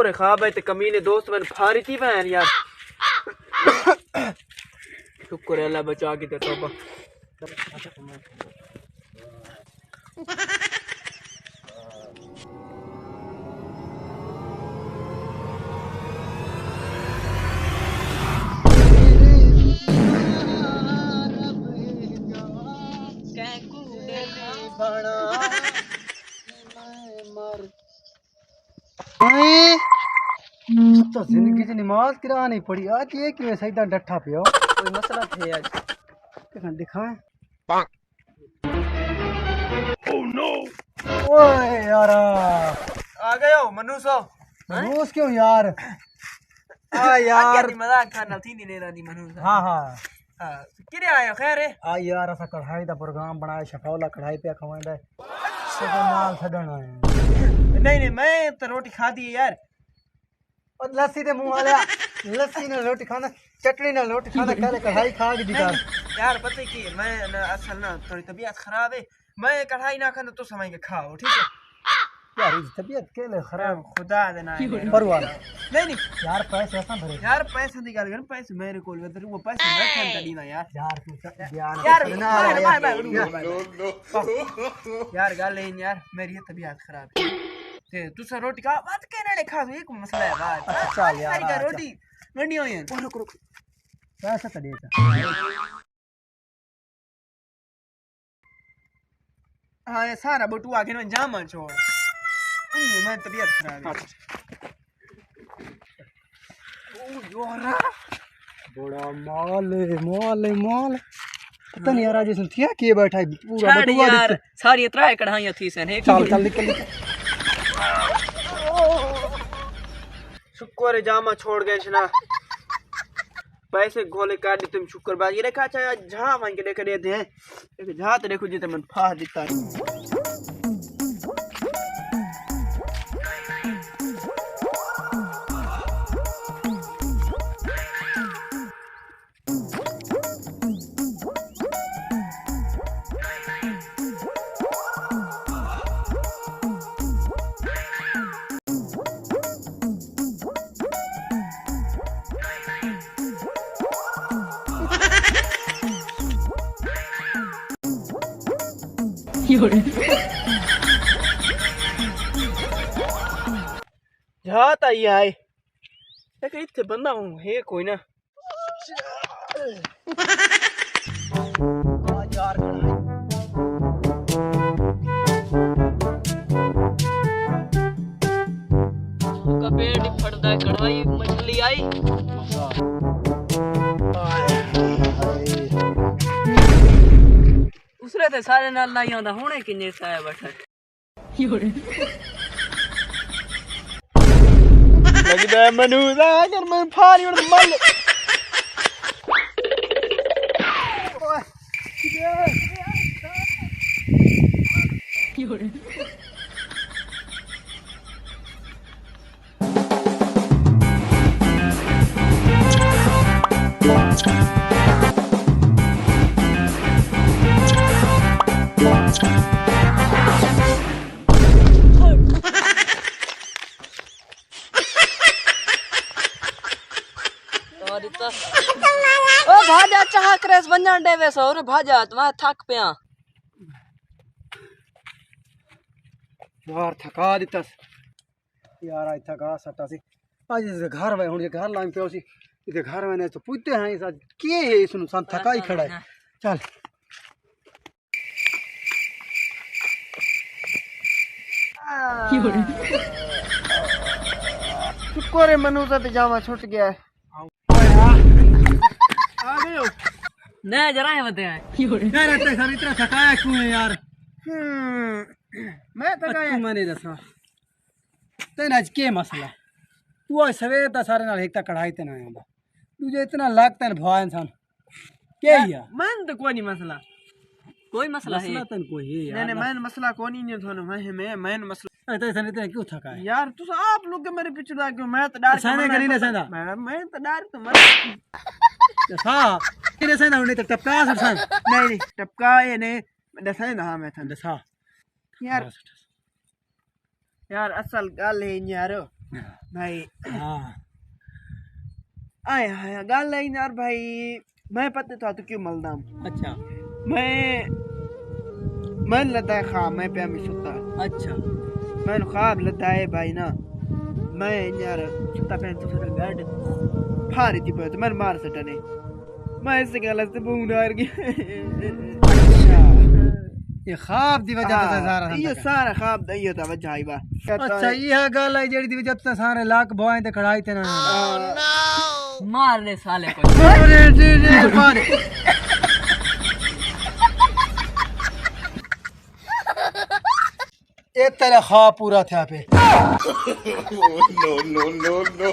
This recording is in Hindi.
शुक्र है ख्वाब है ते कमीने दोस्त मैंने फारी थी बहन यार। शुक्र है अल्लाह बचा के ते तौबा। तो जिंदगी की नमाज किरा नहीं पड़ी आज ये क्यों सईदा डठा पियो कोई मसला थे आज दिखाएं दिखाएं ओह नो ओए यार आ गए हो मनु सो रोज क्यों यार आ यार मजाक करना थी नहीं लेना दी मनु हाँ हाँ हां किरे आयो खैर है आ यार असा कढ़ाई दा प्रोग्राम बनाया शफौला कढ़ाई पे खवांदा सब नाल छडना है नहीं मैं तो रोटी खादी है यार और लस्सी दे मुंह वाला लस्सी ने रोटी खाना चटनी ने रोटी खाना पहले कढ़ाई खा के दिखा यार पता की मैं ना असल ना थोड़ी तबीयत खराब है मैं कढ़ाई ना खाना तो समय के खाओ ठीक है यार इस तबीयत के लिए खराब खुदा देना परवाह नहीं यार पैसे ऐसा भरे यार पैसे दी गल कर पैसे मेरे कोल वेदर वो पैसे मैं खान दी ना यार तू यार यार गल है यार मेरी तबीयत खराब है ते तुसा रोटी खा बात कहने ने खा एक मसला है बात चल यार का रोटी गंडी होई है रुक पैसा तो दे हां ये सारा बटुआ के जामा छोड़ मैं तबीयत खराब है ओ यार बड़ा माल पता नहीं यार आज इसने थिया किए बैठा है पूरा बटुआ यार सारी त्राय कढ़ाइयां थी सन चल निकल शुक्र है जामा छोड़ गए छना पैसे घोले काट तुम शुक्र बाजी रेखा चाहे झा मांग के देखे देते हैं एक झा तो देखो जिते मन फाह दिखता है जाता ही आए लेकिन इतने बंदा हूँ है कोई ना यार का पेड़ फटदा कढ़ाई मछली आई उसरे ते सारे नाल लाई आंदा हुणे किन्ने साया बैठा लगदा है मनु दा अगर मैं फारी और मल ओ भाजा चाह क्रेस वंजन देवे सो रे भाजा तुम थक पिया यार थका दितस यार आज थका सटा सी आज इस घर में हुन ये घर लाइन पे सी इधर घर में ने तो पूछते हैं इस आज के है इसनु सन थका ही खड़ा है चल शुक्र है मनु दा जामा छूट गया है आ गए हो ना जरा है बताया यार इतने सब इतना थकाया क्यों है यार मैं थकाया मैंने दसा तेन आज के मसला तू आज सवेरे ता सारे नाल एक ता कढ़ाई ते ना आंदा तुझे इतना लगता है भवा इंसान के या मन तो कोई नहीं मसला कोई मसला है मसला तन कोई है यार नहीं मैंने मसला कोई नहीं थोनो मैं मसला इतने सन इतने क्यों थका है यार तू आप लोग के मेरे पीछे लग गए मैं तो डर साने करी ना सादा मैं तो डर तो मर हाँ किने साना उन्हें तो टपका सन नहीं टपका ये नहीं दसा ना मैं था दसा यार यार असल गल है यार भाई हाँ आए हाय गल आई यार भाई मैं पता था तो क्यों मलदाम अच्छा मैं लदा है ख्वाब मैं पे सुता अच्छा मैं ख्वाब लदा है भाई ना मैं यार सुता पे तो फिर गाड़ फारी थी पे तो मैं मार सटने मैं इस गलत से बूंदार की अच्छा ये ख्वाब दी वजह से सारा ये सारा ख्वाब दइयो था वजह आई बा अच्छा ये गल है जेड़ी दी वजह से सारे लाख बोए ते खड़ाई ते ना मार दे साले को अरे जी मार ए तेरा ख्वाब पूरा था पे no, no, no, no.